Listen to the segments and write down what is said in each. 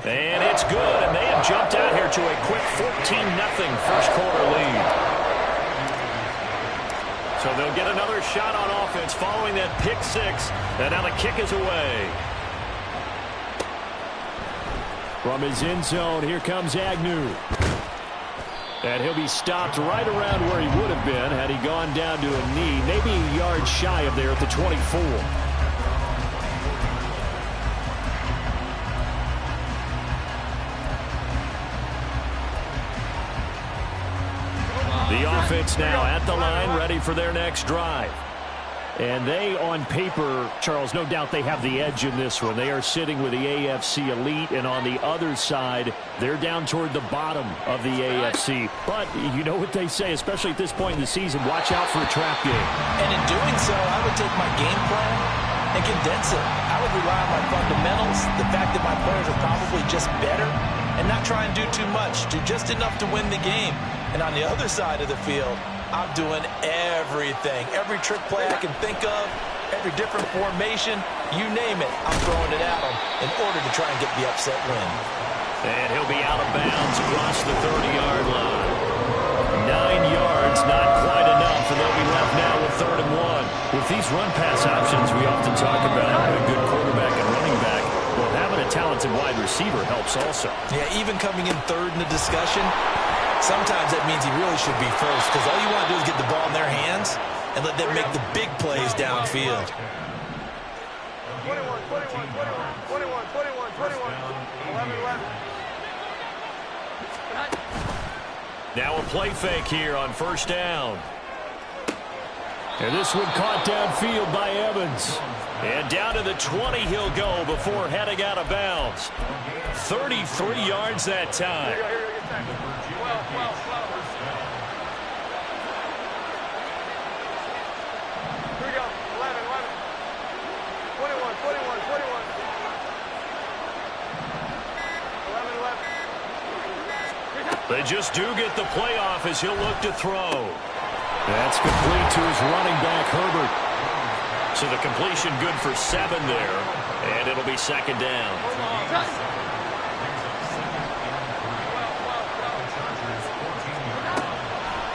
And it's good, and they have jumped out here to a quick 14-0 first quarter lead. So they'll get another shot on offense following that pick six, and now the kick is away. From his end zone, here comes Agnew. And he'll be stopped right around where he would have been had he gone down to a knee, maybe a yard shy of there at the 24. The offense now at the line, ready for their next drive. And they, on paper, Charles, no doubt they have the edge in this one. They are sitting with the AFC elite, and on the other side, they're down toward the bottom of the AFC. But you know what they say, especially at this point in the season, watch out for a trap game. And in doing so, I would take my game plan and condense it. I would rely on my fundamentals, the fact that my players are probably just better, and not try and do too much, do just enough to win the game. And on the other side of the field, I'm doing everything. Every trick play I can think of, every different formation, you name it, I'm throwing it at them in order to try and get the upset win. And he'll be out of bounds across the 30-yard line. 9 yards, not quite enough, and they'll be left now with 3rd and 1. With these run-pass options we often talk about, a good quarterback and running back, well, having a talented wide receiver helps also. Yeah, even coming in third in the discussion, sometimes that means he really should be first, because all you want to do is get the ball in their hands and let them make the big plays downfield. 21, 11. Now a play fake here on first down. And this one caught downfield by Evans. And down to the 20 he'll go before heading out of bounds. 33 yards that time. Here we go. 11. 21. 11. They just do get the playoff as he'll look to throw. That's complete to his running back, Herbert. So the completion good for 7 there, and it'll be 2nd down.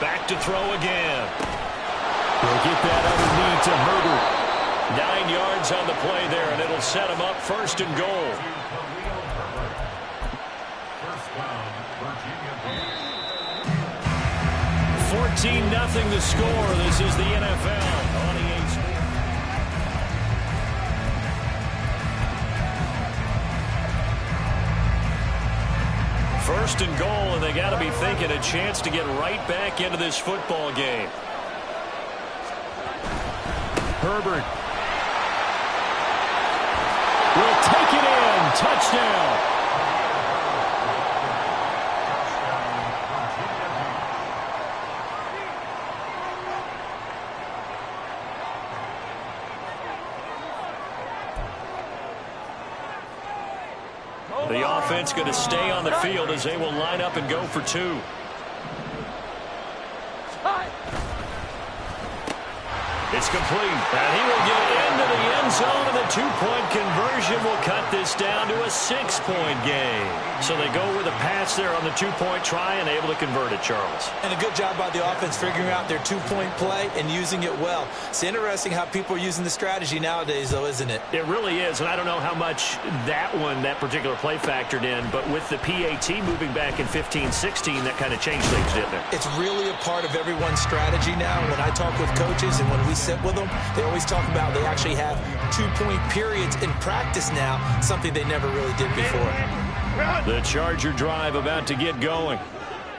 Back to throw again. He'll get that underneath to Herbert. 9 yards on the play there, and it'll set him up 1st and goal. 14-0 the score. This is the NFL on EA Sports. First and goal, and they got to be thinking a chance to get right back into this football game. Herbert will take it in. Touchdown. The offense going to stay on the field as they will line up and go for 2. It's complete. And he will get into the end zone, and the 2-point conversion will cut this down to a 6-point game. So they go with a pass there on the 2-point try and able to convert it, Charles. And a good job by the offense figuring out their 2-point play and using it well. It's interesting how people are using the strategy nowadays, though, isn't it? It really is, and I don't know how much that particular play factored in, but with the PAT moving back in 15-16, that kind of changed things, didn't it? It's really a part of everyone's strategy now. When I talk with coaches and when we sit with them, they always talk about they actually have 2-point periods in practice now, something they never really did before. The Charger drive about to get going.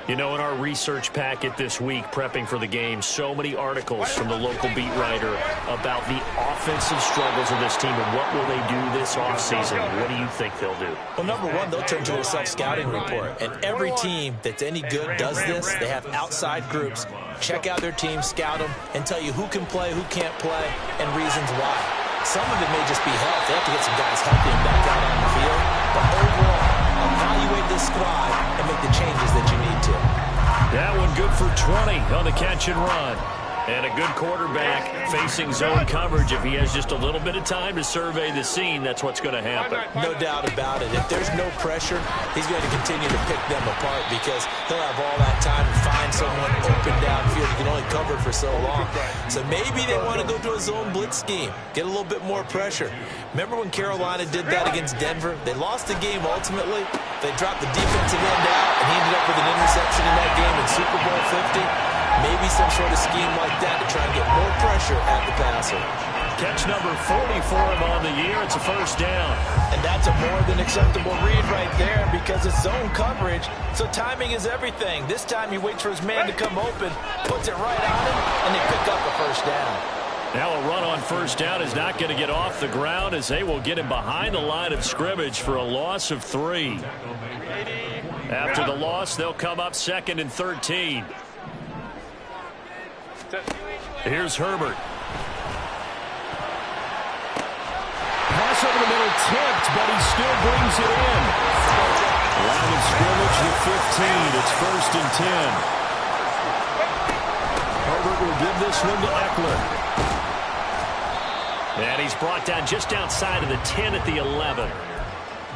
You know, in our research packet this week, prepping for the game, so many articles from the local beat writer about the offensive struggles of this team and what will they do this offseason. What do you think they'll do? Well, number one, they'll turn to a self-scouting report. And every team that's any good does this. They have outside groups. Check out their team, scout them, and tell you who can play, who can't play, and reasons why. Some of it may just be health. They have to get some guys healthy and back out on the field. But overall, evaluate this squad and make the changes that you need to. That one good for 20 on the catch and run. And a good quarterback facing zone coverage. If he has just a little bit of time to survey the scene, that's what's going to happen. No doubt about it. If there's no pressure, he's going to continue to pick them apart because he'll have all that time to find someone open downfield. He can only cover for so long. So maybe they want to go to a zone blitz scheme, get a little bit more pressure. Remember when Carolina did that against Denver? They lost the game ultimately. They dropped the defensive end out, and he ended up with an interception in that game in Super Bowl 50. Maybe some sort of scheme like that to try and get more pressure at the passer. Catch number 40 for him on the year. It's a first down. And that's a more than acceptable read right there because it's zone coverage, so timing is everything. This time he waits for his man to come open, puts it right on him, and they pick up a first down. Now a run on first down is not going to get off the ground as they will get him behind the line of scrimmage for a loss of 3. After the loss, they'll come up 2nd and 13. Here's Herbert. Pass over the middle, tipped, but he still brings it in. Line of scrimmage to 15. It's 1st and 10. Herbert will give this one to Eckler. And he's brought down just outside of the 10 at the 11.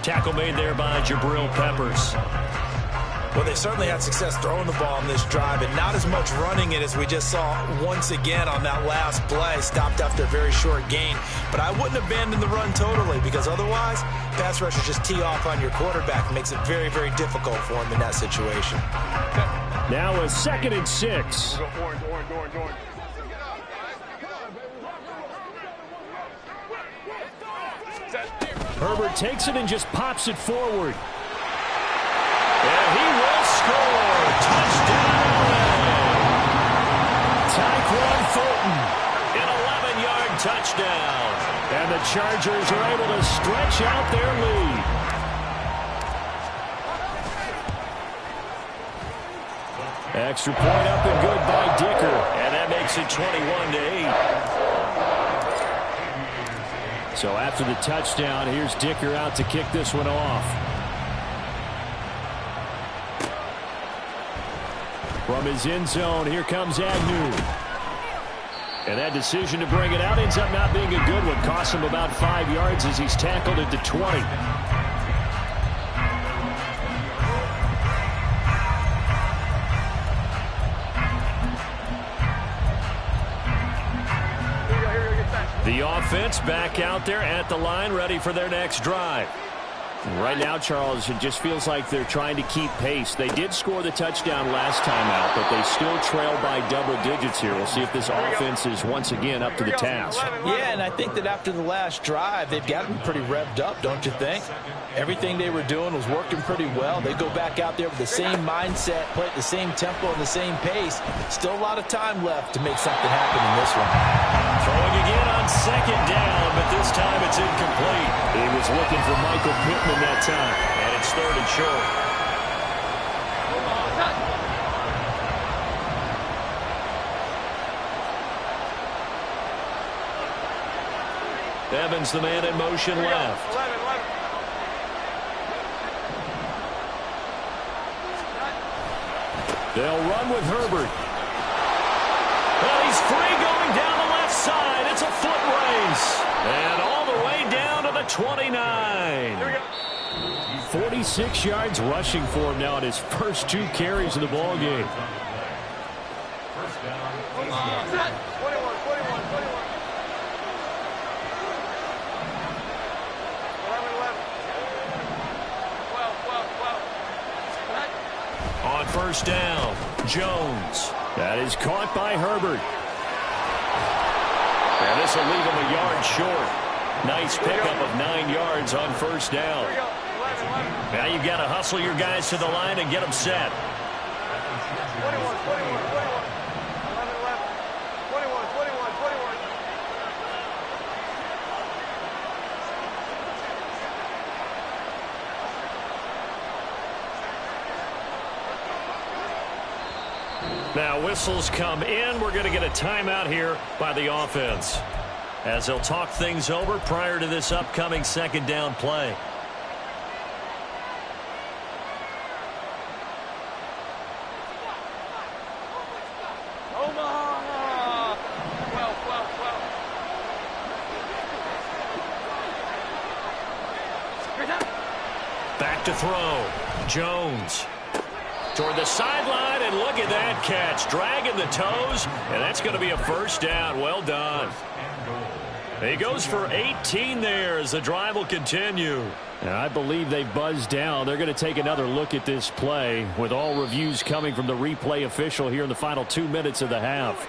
Tackle made there by Jabril Peppers. Well, they certainly had success throwing the ball on this drive and not as much running it as we just saw once again on that last play. Stopped after a very short gain. But I wouldn't abandon the run totally because otherwise, pass rushers just tee off on your quarterback. It makes it very, very difficult for him in that situation. Now a 2nd and 6. Orange. Herbert takes it and just pops it forward. And he will score. Touchdown. Tyquan Thornton. An 11-yard touchdown. And the Chargers are able to stretch out their lead. Extra point up and good by Dicker. And that makes it 21-8. So after the touchdown, here's Dicker out to kick this one off. From his end zone, here comes Agnew. And that decision to bring it out ends up not being a good one. Costs him about 5 yards as he's tackled at the 20. The offense back out there at the line, ready for their next drive. Right now, Charles, it just feels like they're trying to keep pace. They did score the touchdown last time out, but they still trail by double digits here. We'll see if this offense is once again up to the task. Yeah, and I think that after the last drive, they've gotten pretty revved up, don't you think? Everything they were doing was working pretty well. They go back out there with the same mindset, play at the same tempo and the same pace. Still a lot of time left to make something happen in this one. Throwing again on 2nd down, but this time it's incomplete. He was looking for Michael Pittman that time, and it's 3rd and short. Evans, the man in motion left. 11. They'll run with Herbert. Well, he's free going down the left side. It's a foot race. And all the way down to the 29. 46 yards rushing for him now in his first 2 carries of the ball game. 21. On first down, Jones. That is caught by Herbert. And this will leave him a yard short. Nice pickup of 9 yards on first down. Now you've got to hustle your guys to the line and get them set. 21. Now whistles come in. We're going to get a timeout here by the offense as they'll talk things over prior to this upcoming 2nd down play. to throw. Jones toward the sideline, and look at that catch. Dragging the toes, and that's going to be a first down. Well done. He goes for 18 there as the drive will continue. And I believe they buzzed down. They're going to take another look at this play with all reviews coming from the replay official here in the final 2 minutes of the half.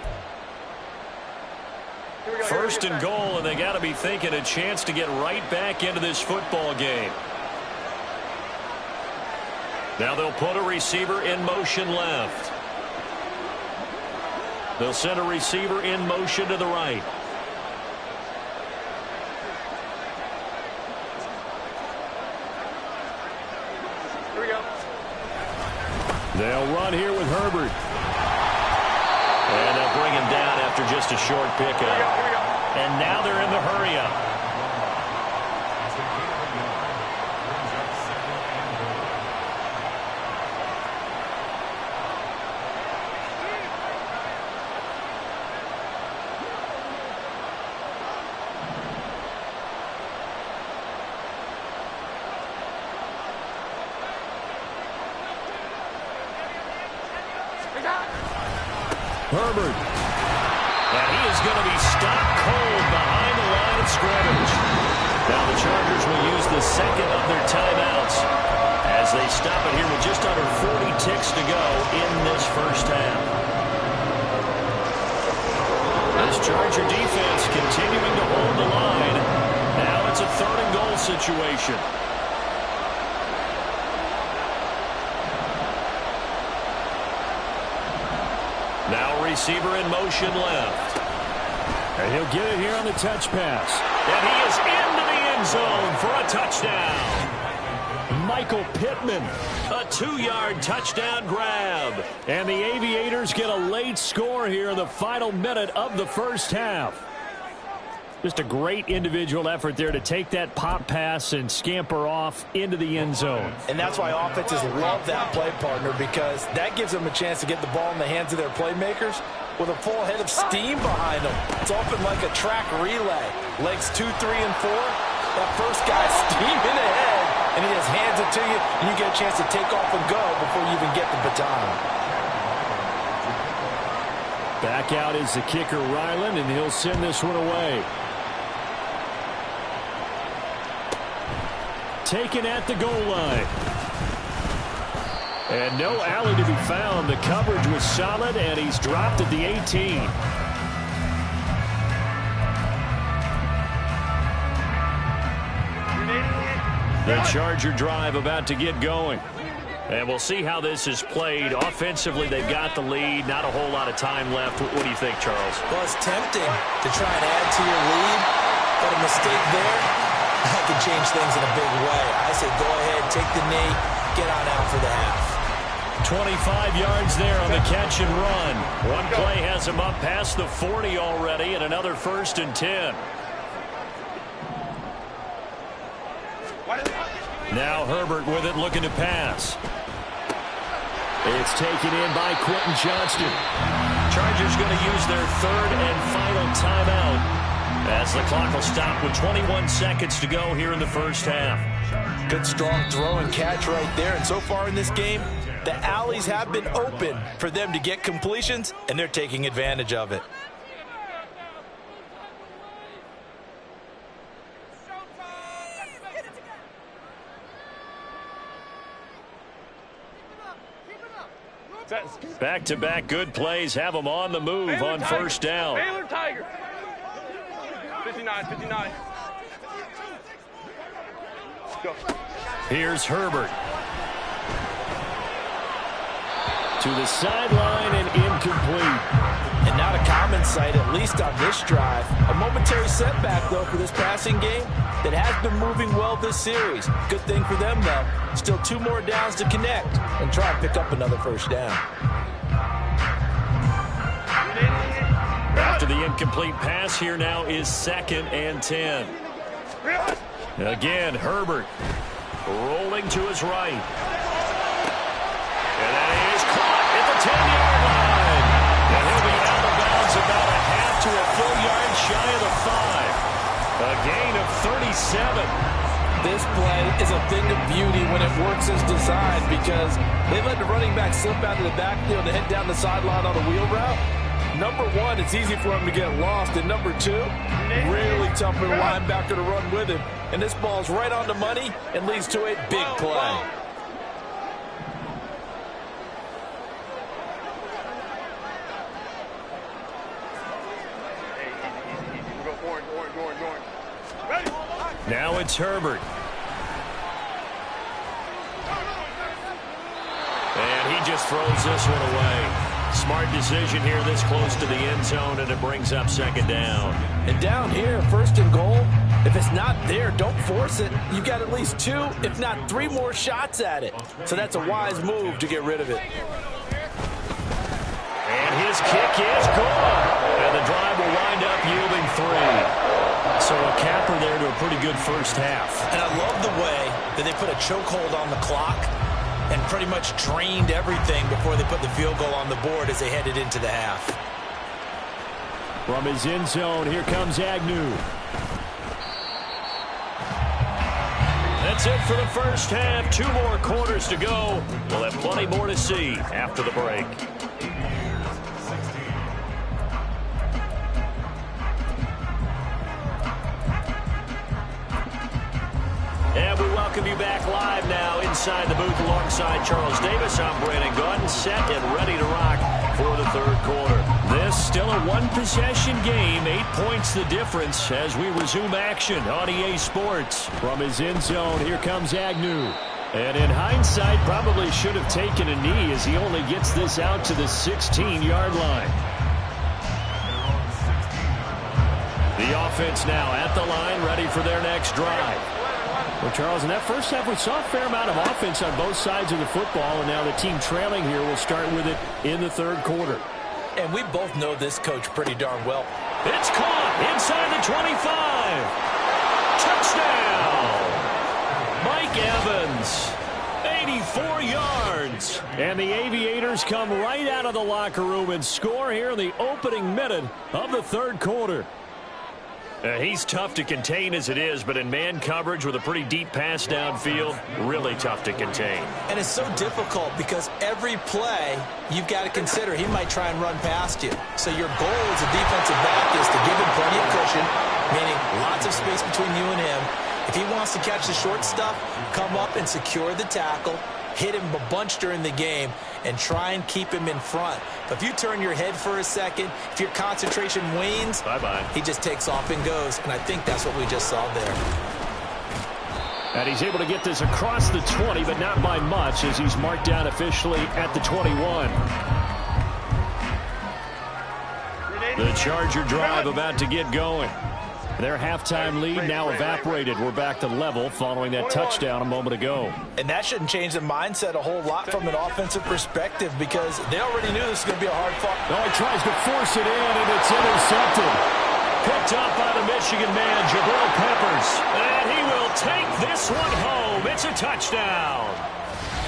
First and goal, and they got to be thinking a chance to get right back into this football game. Now they'll put a receiver in motion left. They'll send a receiver in motion to the right. Here we go. They'll run here with Herbert. And they'll bring him down after just a short pickup. Here we go. And now they're in the hurry-up. Herbert. And he is going to be stopped cold behind the line of scrimmage. Now the Chargers will use the second of their timeouts as they stop it here with just under 40 ticks to go in this first half. This Charger defense continuing to hold the line. Now it's a third and goal situation. Now receiver in motion left. And he'll get it here on the touch pass. And he is into the end zone for a touchdown. Michael Pittman, a 2-yard touchdown grab. And the Aviators get a late score here in the final minute of the first half. Just a great individual effort there to take that pop pass and scamper off into the end zone. And that's why offenses love that play, partner, because that gives them a chance to get the ball in the hands of their playmakers with a full head of steam behind them. It's often like a track relay. Legs 2, 3, and 4. That first guy's steaming ahead, and he just hands it to you, and you get a chance to take off and go before you even get the baton. Back out is the kicker, Ryland, and he'll send this one away. Taken at the goal line. And no alley to be found. The coverage was solid, and he's dropped at the 18. The Charger drive about to get going. And we'll see how this is played. Offensively, they've got the lead. Not a whole lot of time left. What do you think, Charles? Well, it's tempting to try and add to your lead, but a mistake there that could change things in a big way. I say go ahead, take the knee, get on out for the half. 25 yards there on the catch and run. One play has him up past the 40 already, and another 1st and 10. Now Herbert with it, looking to pass. It's taken in by Quentin Johnston. Chargers going to use their third and final timeout as the clock will stop with 21 seconds to go here in the first half. Good strong throw and catch right there. And so far in this game, the alleys have been open for them to get completions, and they're taking advantage of it. Back-to-back good plays have them on the move Baylor on Tiger. first down. Baylor Tiger. 59, 59. Go. Here's Herbert. To the sideline and incomplete. And not a common sight, at least on this drive. A momentary setback, though, for this passing game that has been moving well this series. Good thing for them, though. Still 2 more downs to connect and try and pick up another first down. After the incomplete pass, here now is 2nd and 10. Again, Herbert rolling to his right. And that is caught at the 10-yard line. And he'll be out of bounds about a half to a full yard shy of the 5. A gain of 37. This play is a thing of beauty when it works as designed because they let the running back slip out of the backfield and head down the sideline on a wheel route. Number one, it's easy for him to get lost. And number two, really tough for the linebacker to run with him. And this ball's right on the money and leads to a big play. Now it's Herbert. And he just throws this one away. Smart decision here this close to the end zone, and it brings up second down. And down here, first and goal, if it's not there, don't force it. You've got at least 2, if not 3 more shots at it. So that's a wise move to get rid of it. And his kick is good. And the drive will wind up yielding 3. So a capper there to a pretty good first half. And I love the way that they put a chokehold on the clock and pretty much drained everything before they put the field goal on the board as they headed into the half. From his end zone, here comes Agnew. That's it for the first half. 2 more quarters to go. We'll have plenty more to see after the break. And we welcome you back live now inside the booth alongside Charles Davis. I'm Brandon Gaudin, set and ready to rock for the third quarter. This still a one-possession game, 8 points the difference as we resume action on EA Sports. From his end zone, here comes Agnew. And in hindsight, probably should have taken a knee as he only gets this out to the 16-yard line. The offense now at the line, ready for their next drive. Well, Charles, in that first half, we saw a fair amount of offense on both sides of the football, and now the team trailing here will start with it in the third quarter. And we both know this coach pretty darn well. It's caught inside the 25. Touchdown! Mike Evans, 84 yards. And the Aviators come right out of the locker room and score here in the opening minute of the third quarter. He's tough to contain as it is, but in man coverage with a pretty deep pass downfield, really tough to contain. And it's so difficult because every play you've got to consider he might try and run past you. So your goal as a defensive back is to give him plenty of cushion, meaning lots of space between you and him. If he wants to catch the short stuff, come up and secure the tackle, hit him a bunch during the game, and try and keep him in front. But if you turn your head for a second, if your concentration wanes, bye-bye, he just takes off and goes. And I think that's what we just saw there. And he's able to get this across the 20, but not by much as he's marked down officially at the 21. The Charger drive about to get going. Their halftime lead now evaporated. We're back to level following that touchdown a moment ago. And that shouldn't change the mindset a whole lot from an offensive perspective because they already knew this was going to be a hard fought. Oh, he tries to force it in, and it's intercepted. Picked up by the Michigan man, Jabril Peppers. And he will take this one home. It's a touchdown.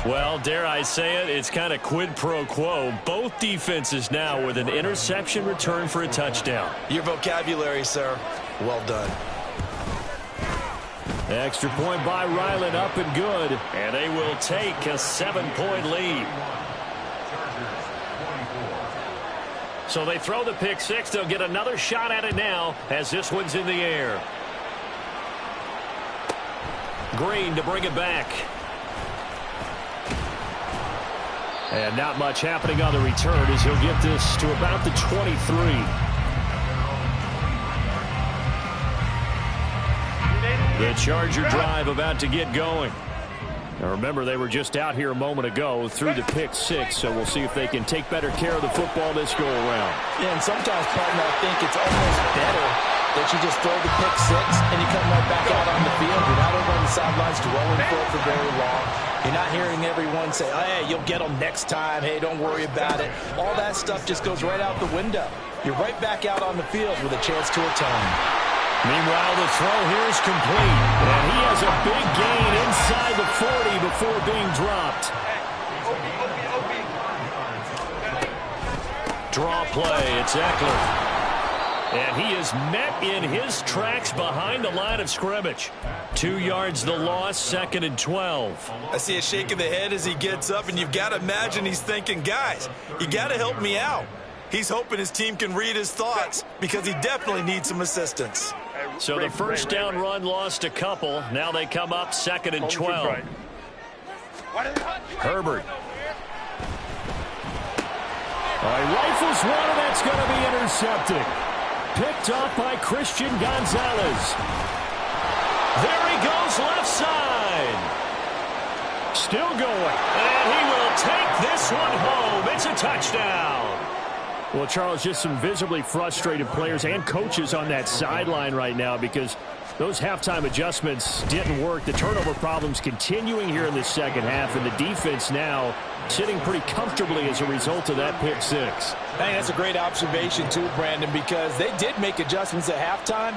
Well, dare I say it, it's kind of quid pro quo. Both defenses now with an interception return for a touchdown. Your vocabulary, sir. Well done. Extra point by Ryland, up and good. And they will take a 7-point lead. So they throw the pick six. They'll get another shot at it now as this one's in the air. Green to bring it back. And not much happening on the return as he'll get this to about the 23. The Charger drive about to get going. Now remember, they were just out here a moment ago through the pick six, so we'll see if they can take better care of the football this go around. Yeah, and sometimes, partner, I think it's almost better that you just throw the pick six and you come right back out on the field. You're not over on the sidelines dwelling for it for very long. You're not hearing everyone say, oh, hey, you'll get them next time. Hey, don't worry about it. All that stuff just goes right out the window. You're right back out on the field with a chance to atone. Meanwhile, the throw here is complete. And he has a big gain inside the 40 before being dropped. Draw play. It's Eckler. And he is met in his tracks behind the line of scrimmage. 2 yards the loss, 2nd and 12. I see a shake of the head as he gets up, and you've got to imagine he's thinking, guys, you got to help me out. He's hoping his team can read his thoughts because he definitely needs some assistance. So the first down run lost a couple. Now they come up 2nd and 12. Herbert. He rifles one, and that's going to be intercepted. Picked off by Christian Gonzalez. There he goes left side. Still going. And he will take this one home. It's a touchdown. Well, Charles, just some visibly frustrated players and coaches on that sideline right now because those halftime adjustments didn't work. The turnover problems continuing here in the second half, and the defense now sitting pretty comfortably as a result of that pick six. Hey, that's a great observation too, Brandon, because they did make adjustments at halftime.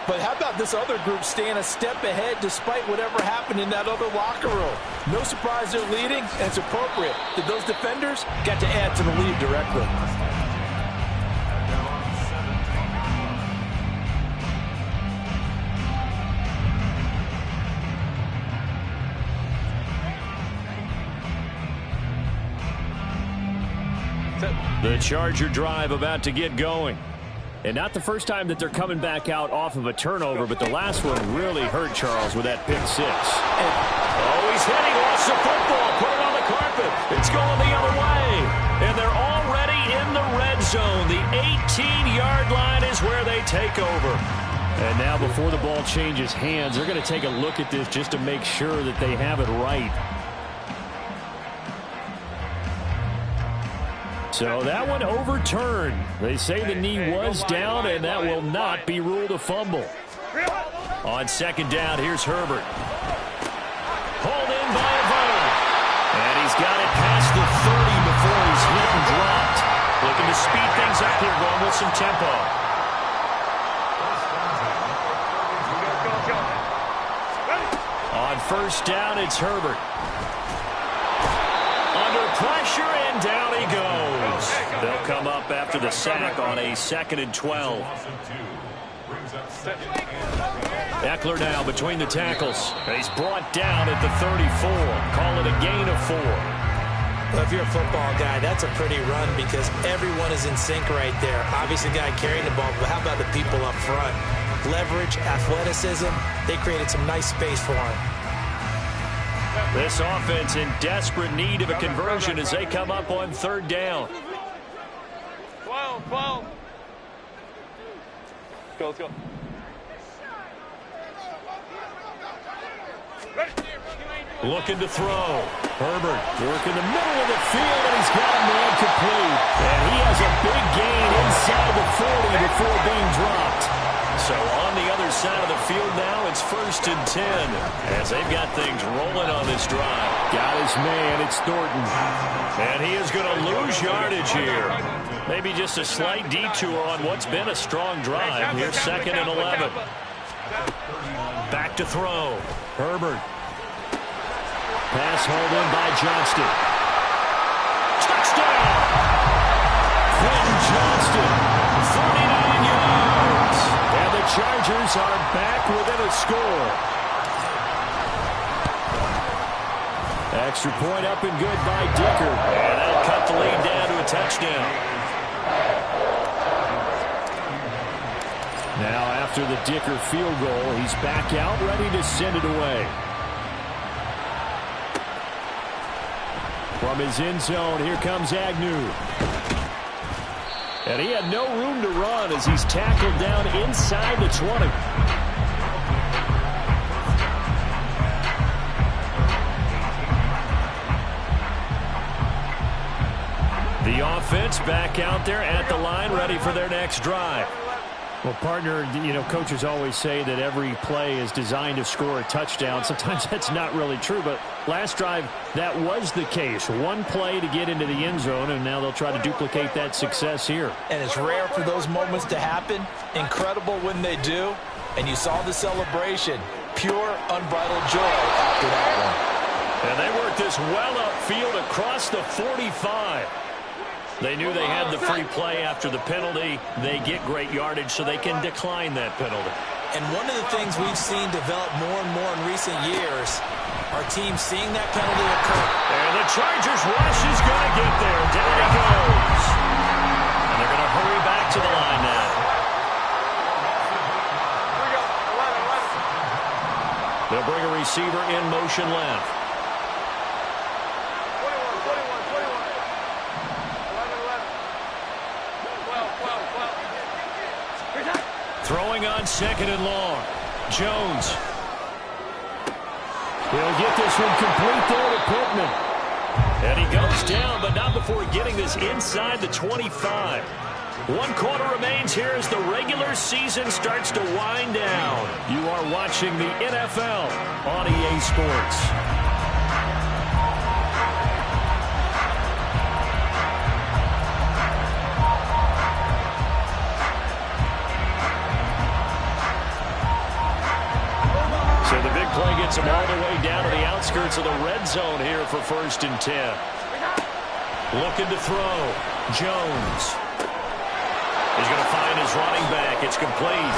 But how about this other group staying a step ahead despite whatever happened in that other locker room? No surprise they're leading, and it's appropriate that those defenders got to add to the lead directly. The Charger drive about to get going. And not the first time that they're coming back out off of a turnover, but the last one really hurt Charles with that pick six. Oh, he's hitting, lost the football, put it on the carpet. It's going the other way. And they're already in the red zone. The 18-yard line is where they take over. And now before the ball changes hands, they're going to take a look at this just to make sure that they have it right. So that one overturned. They say the knee was down, and that will not be ruled a fumble. On second down, here's Herbert. Pulled in by Avone. And he's got it past the 30 before he's hit and dropped. Looking to speed things up here, going with some tempo. On first down, it's Herbert. Under pressure, and down he goes. They'll come up after the sack on a 2nd and 12. Eckler now between the tackles. He's brought down at the 34. Call it a gain of 4. Well, if you're a football guy, that's a pretty run because everyone is in sync right there. Obviously, the guy carrying the ball, but how about the people up front? Leverage, athleticism, they created some nice space for him. This offense in desperate need of a conversion as they come up on third down. 12. Let's go. Looking to throw. Herbert working the middle of the field, and he's got a man complete. And he has a big gain inside the 40 before being dropped. So on the other side of the field now, it's 1st and 10 as they've got things rolling on this drive. Got his man, it's Thornton. And he is going to lose yardage here. Maybe just a slight detour on what's been a strong drive. Here's 2nd and 11. Back to throw. Herbert. Pass hauled in by Johnston. Touchdown! Quentin Johnston, 49 yards. And the Chargers are back within a score. Extra point up and good by Dicker. And that'll cut the lead down to a touchdown. Now after the Dicker field goal, he's back out ready to send it away. From his end zone, here comes Agnew. And he had no room to run as he's tackled down inside the 20. The offense back out there at the line, ready for their next drive. Well, partner, you know, coaches always say that every play is designed to score a touchdown. Sometimes that's not really true, but last drive, that was the case. One play to get into the end zone, and now they'll try to duplicate that success here. And it's rare for those moments to happen. Incredible when they do. And you saw the celebration. Pure, unbridled joy after that one. And they work this well upfield across the 45. They knew they had the free play after the penalty. They get great yardage, so they can decline that penalty. And one of the things we've seen develop more and more in recent years, our team seeing that penalty occur. And the Chargers rush is going to get there. Down he goes. And they're going to hurry back to the line now. Here we go. 11. They'll bring a receiver in motion left. 21. Throwing on second and long. Jones. He'll get this one complete there to Pittman. And he goes down, but not before getting this inside the 25. 1 quarter remains here as the regular season starts to wind down. You are watching the NFL on EA Sports. Play gets him all the way down to the outskirts of the red zone here for 1st and 10. Looking to throw. Jones. He's going to find his running back. It's complete.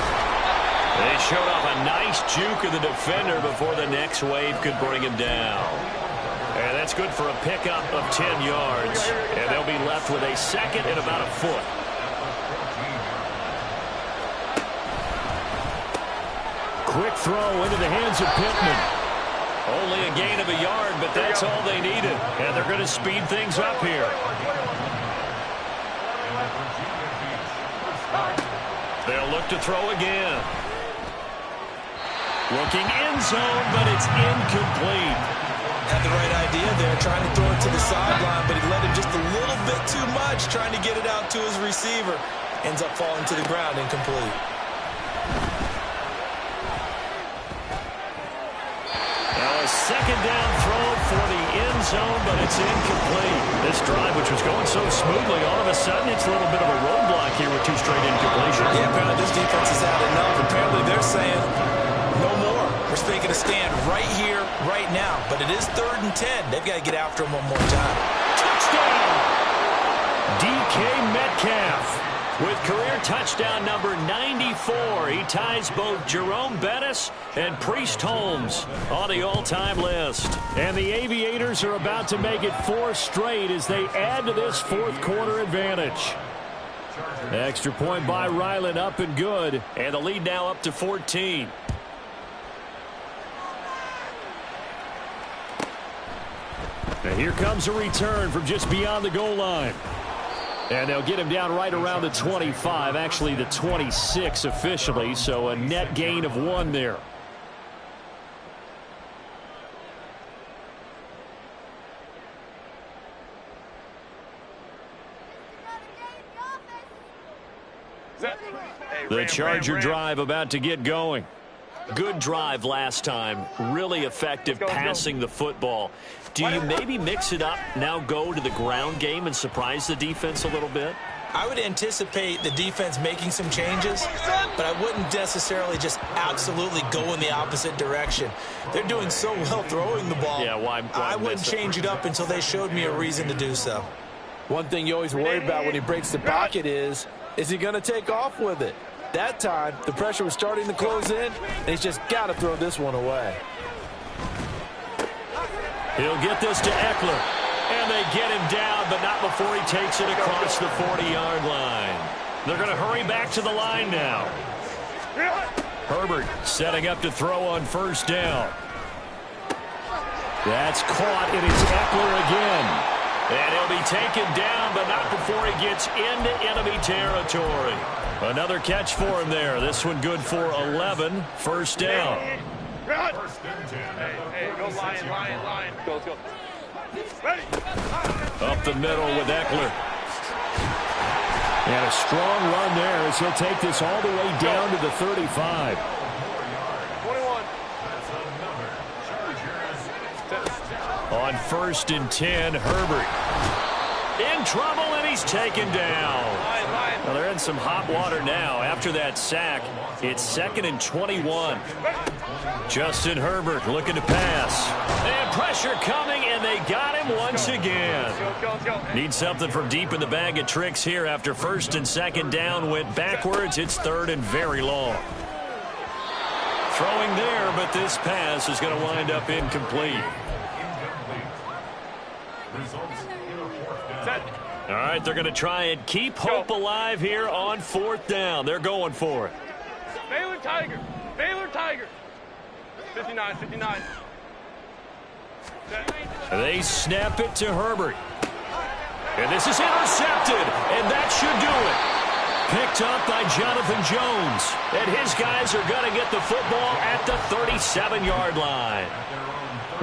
They showed off a nice juke of the defender before the next wave could bring him down. And that's good for a pickup of 10 yards. And they'll be left with a second and about a foot. Quick throw into the hands of Pittman. Only a gain of a yard, but that's all they needed. And they're going to speed things up here. They'll look to throw again. Looking end zone, but it's incomplete. Had the right idea there, trying to throw it to the sideline, but he let him just a little bit too much, trying to get it out to his receiver. Ends up falling to the ground, incomplete. Second down throw for the end zone, but it's incomplete. This drive, which was going so smoothly, all of a sudden it's a little bit of a roadblock here with 2 straight incompletions. Yeah, apparently this defense has had enough. Apparently they're saying, no more. We're making a stand right here, right now. But it is 3rd and 10. They've got to get after him one more time. Touchdown! DK Metcalf. With career touchdown number 94, he ties both Jerome Bettis and Priest Holmes on the all-time list. And the Aviators are about to make it 4 straight as they add to this 4th quarter advantage. Extra point by Ryland, up and good. And the lead now up to 14. And here comes a return from just beyond the goal line. And they'll get him down right around the 25, actually the 26 officially, so a net gain of 1 there. The Charger drive about to get going. Good drive last time. Really effective passing the football. Do you maybe mix it up, now go to the ground game and surprise the defense a little bit? I would anticipate the defense making some changes, but I wouldn't necessarily just absolutely go in the opposite direction. They're doing so well throwing the ball. Yeah, why I wouldn't change it up until they showed me a reason to do so. One thing you always worry about when he breaks the pocket is he going to take off with it? That time, the pressure was starting to close in, and he's just got to throw this one away. He'll get this to Eckler. And they get him down, but not before he takes it across the 40-yard line. They're going to hurry back to the line now. Herbert setting up to throw on 1st down. That's caught, and it's Eckler again. And he'll be taken down, but not before he gets into enemy territory. Another catch for him there. This one good for 11. 1st down. Hey, go Lion. Go, let's go. Ready. Up the middle with Eckler. And a strong run there as he'll take this all the way down to the 35. 21. On 1st and 10, Herbert. In trouble, and he's taken down. Well, they're in some hot water now. After that sack, it's 2nd and 21. Justin Herbert looking to pass. And pressure coming, and they got him once again. Let's go. Need something from deep in the bag of tricks here after first and second down went backwards. It's third and very long. Throwing there, but this pass is going to wind up incomplete. All right, they're going to try and keep hope alive here on fourth down. They're going for it. Baylor Tiger. 59. They snap it to Herbert. And this is intercepted, and that should do it. Picked up by Jonathan Jones. And his guys are going to get the football at the 37-yard line.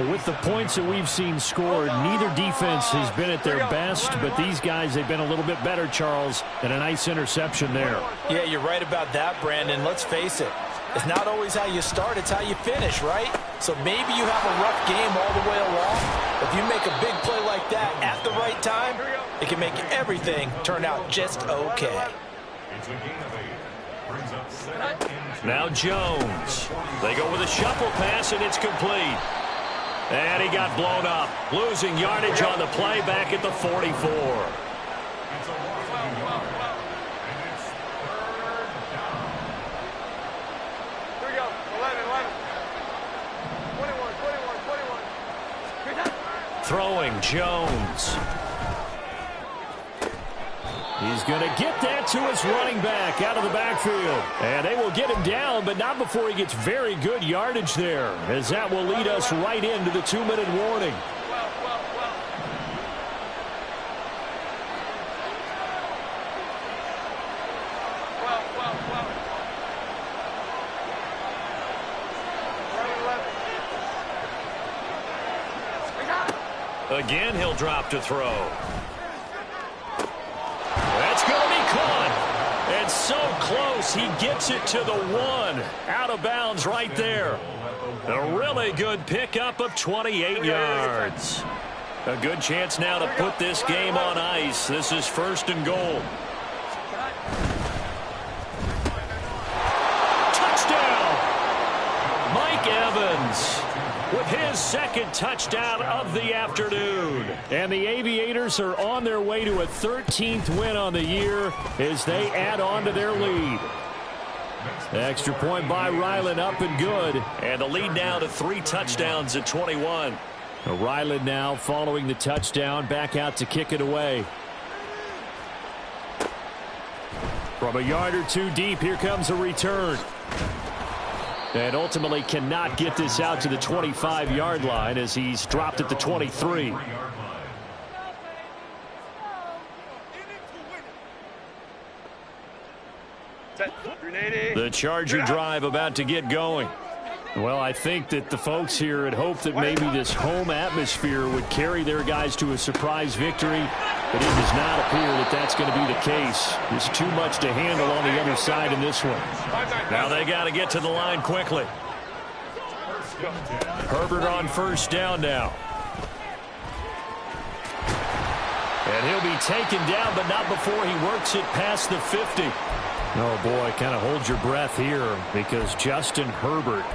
With the points that we've seen scored, neither defense has been at their best, but these guys, they've been a little bit better, Charles, and a nice interception there. Yeah, you're right about that, Brandon. Let's face it. It's not always how you start, it's how you finish, right? So maybe you have a rough game all the way along. If you make a big play like that at the right time, it can make everything turn out just okay. Now Jones. They go with a shuffle pass, and it's complete. And he got blown up. Losing yardage on the play back at the 44. Throwing Jones. He's going to get that to his running back out of the backfield. And they will get him down, but not before he gets very good yardage there, as that will lead us right into the 2-minute warning. Again, he'll drop to throw. That's going to be caught. And so close, he gets it to the 1. Out of bounds right there. A really good pickup of 28 yards. A good chance now to put this game on ice. This is first and goal. Touchdown! Mike Evans with his second touchdown of the afternoon. And the Aviators are on their way to a 13th win on the year as they add on to their lead. Extra point by Ryland, up and good. And the lead now to 3 touchdowns at 21. Ryland now following the touchdown, back out to kick it away. From a yard or two deep, here comes a return. And ultimately cannot get this out to the 25-yard line as he's dropped at the 23. The Charger drive about to get going. Well, I think that the folks here had hoped that maybe this home atmosphere would carry their guys to a surprise victory, but it does not appear that that's going to be the case. There's too much to handle on the other side in this one. Now they got to get to the line quickly. Herbert on first down now. And he'll be taken down, but not before he works it past the 50. Oh, boy, kind of hold your breath here because Justin Herbert,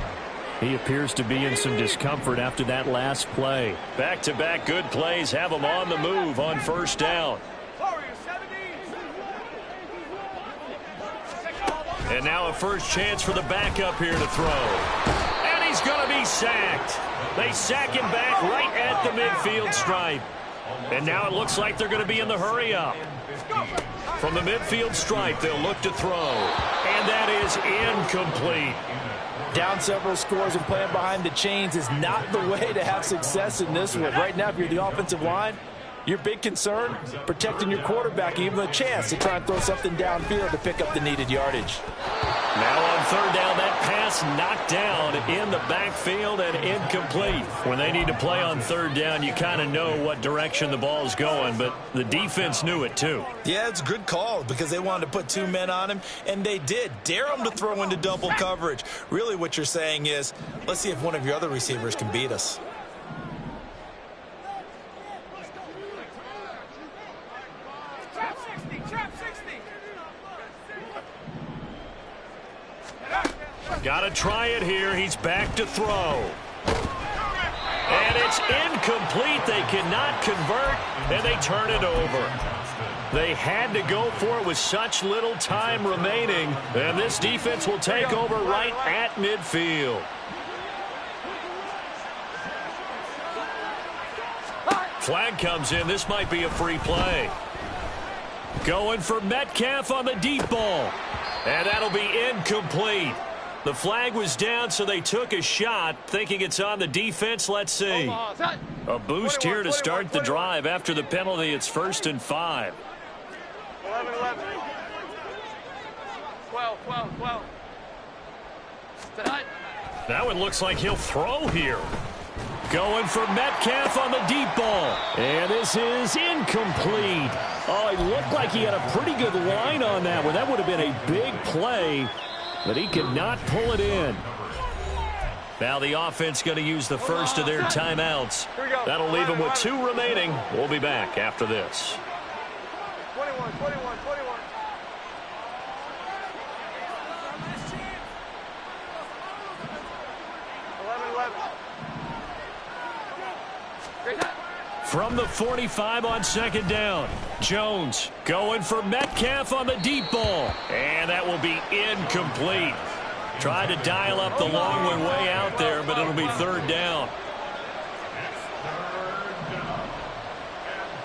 he appears to be in some discomfort after that last play. Back-to-back good plays have him on the move on first down. And now a first chance for the backup here to throw. And he's going to be sacked. They sack him back right at the midfield stripe. And now it looks like they're going to be in the hurry-up. From the midfield stripe, they'll look to throw. And that is incomplete. Down several scores and playing behind the chains is not the way to have success in this one. Right now, if you're the offensive line, your big concern, protecting your quarterback, even a chance to try and throw something downfield to pick up the needed yardage. Now on third down, that pass knocked down in the backfield and incomplete. When they need to play on third down, you kind of know what direction the ball is going, but the defense knew it too. Yeah, it's a good call because they wanted to put 2 men on him, and they did. Dare him to throw into double coverage. Really what you're saying is, let's see if one of your other receivers can beat us. Got to try it here. He's back to throw. And it's incomplete. They cannot convert, and they turn it over. They had to go for it with such little time remaining, and this defense will take over right at midfield. Flag comes in. This might be a free play. Going for Metcalf on the deep ball. And that'll be incomplete. The flag was down, so they took a shot, thinking it's on the defense. Let's see. A boost here to start the drive after the penalty. It's 1st and 5. 11, 11. 12, 12, 12. Now it looks like he'll throw here. Going for Metcalf on the deep ball. And this is incomplete. Oh, it looked like he had a pretty good line on that one. That would have been a big play, but he could not pull it in. Now the offense going to use the first of their timeouts. That'll leave them with 2 remaining. We'll be back after this. 21, 21, 21. From the 45 on 2nd down. Jones going for Metcalf on the deep ball. And that will be incomplete. Tried to dial up the long one way out there, but it'll be 3rd down.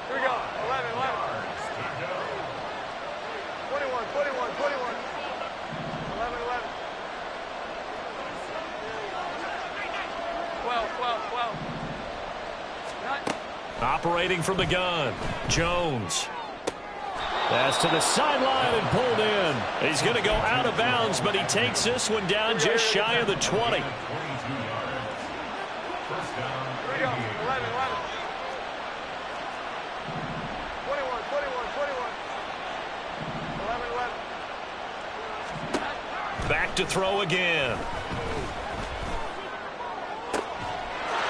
Here we go. 11, 11. 21, 21, 21. 11, 11. 12, 12, 12. Operating from the gun. Jones. Pass to the sideline and pulled in. He's going to go out of bounds, but he takes this one down just shy of the 20. Here we go. 11, 11. 21, 21, 21. 11, 11. Back to throw again.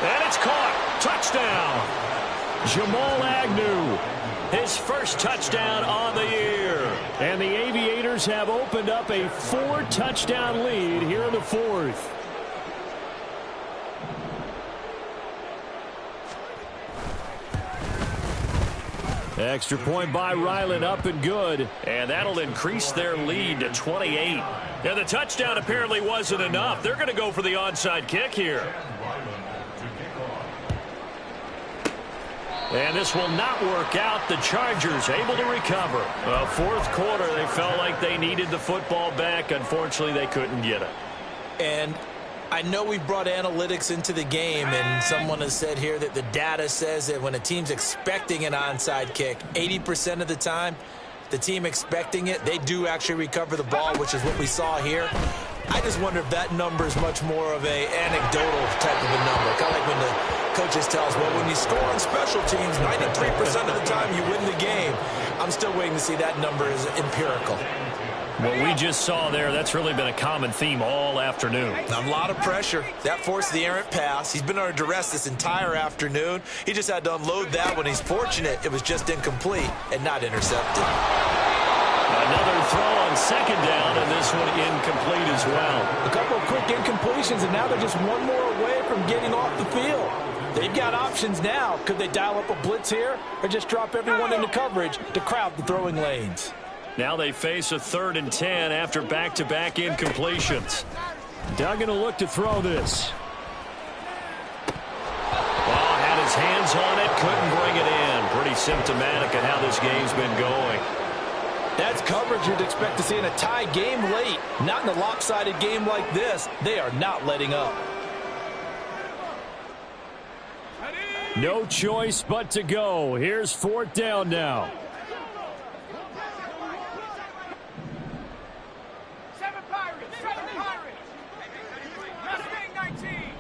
And it's caught. Touchdown. Jamal Agnew, his first touchdown on the year. And the Aviators have opened up a 4-touchdown lead here in the 4th. Extra point by Ryland, up and good. And that'll increase their lead to 28. And the touchdown apparently wasn't enough. They're going to go for the onside kick here. And this will not work out. The Chargers able to recover. 4th quarter, they felt like they needed the football back. Unfortunately, they couldn't get it. And I know we brought analytics into the game, and someone has said here that the data says that when a team's expecting an onside kick, 80% of the time, the team expecting it, they do actually recover the ball, which is what we saw here. I just wonder if that number is much more of an anecdotal type of a number. Kind of like when the coaches tell us, well, when you score on special teams, 93% of the time you win the game. I'm still waiting to see that number is empirical. What we just saw there, that's really been a common theme all afternoon. A lot of pressure. That forced the errant pass. He's been under duress this entire afternoon. He just had to unload that one. He's fortunate it was just incomplete and not intercepted. Another throw on 2nd down, and this one incomplete as well. A couple of quick incompletions, and now they're just one more away from getting off the field. They've got options now. Could they dial up a blitz here or just drop everyone into coverage to crowd the throwing lanes? Now they face a 3rd and 10 after back-to-back incompletions. Duggan will look to throw this. Oh, had his hands on it, couldn't bring it in. Pretty symptomatic of how this game's been going. That's coverage you'd expect to see in a tie game late. Not in a lopsided game like this. They are not letting up. No choice but to go. Here's 4th down now. 7 Pirates, 7 Pirates. Mustang 19.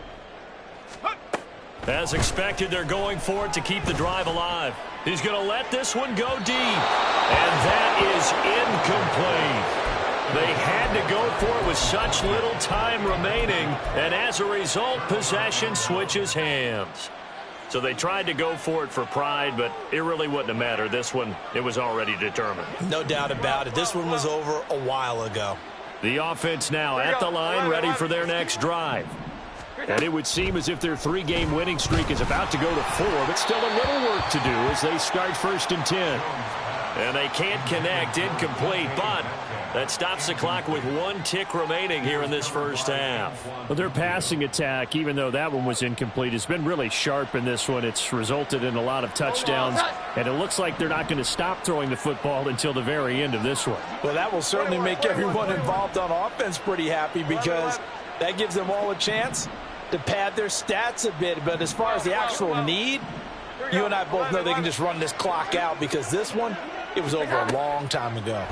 As expected, they're going for it to keep the drive alive. He's going to let this one go deep. And that is incomplete. They had to go for it with such little time remaining. And as a result, possession switches hands. So they tried to go for it for pride, but it really wouldn't have mattered. This one, it was already determined. No doubt about it. This one was over a while ago. The offense now at the line, ready for their next drive. And it would seem as if their 3-game winning streak is about to go to 4, but still a little work to do as they start 1st and 10. And they can't connect, incomplete, but that stops the clock with 1 tick remaining here in this first half. Well, their passing attack, even though that one was incomplete, has been really sharp in this one. It's resulted in a lot of touchdowns, and it looks like they're not going to stop throwing the football until the very end of this one. Well, that will certainly make everyone involved on offense pretty happy because that gives them all a chance to pad their stats a bit. But as far as the actual need, you and I both know they can just run this clock out because this one, it was over a long time ago.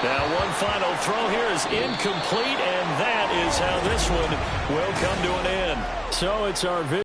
Now one final throw here is incomplete, and that is how this one will come to an end. So it's our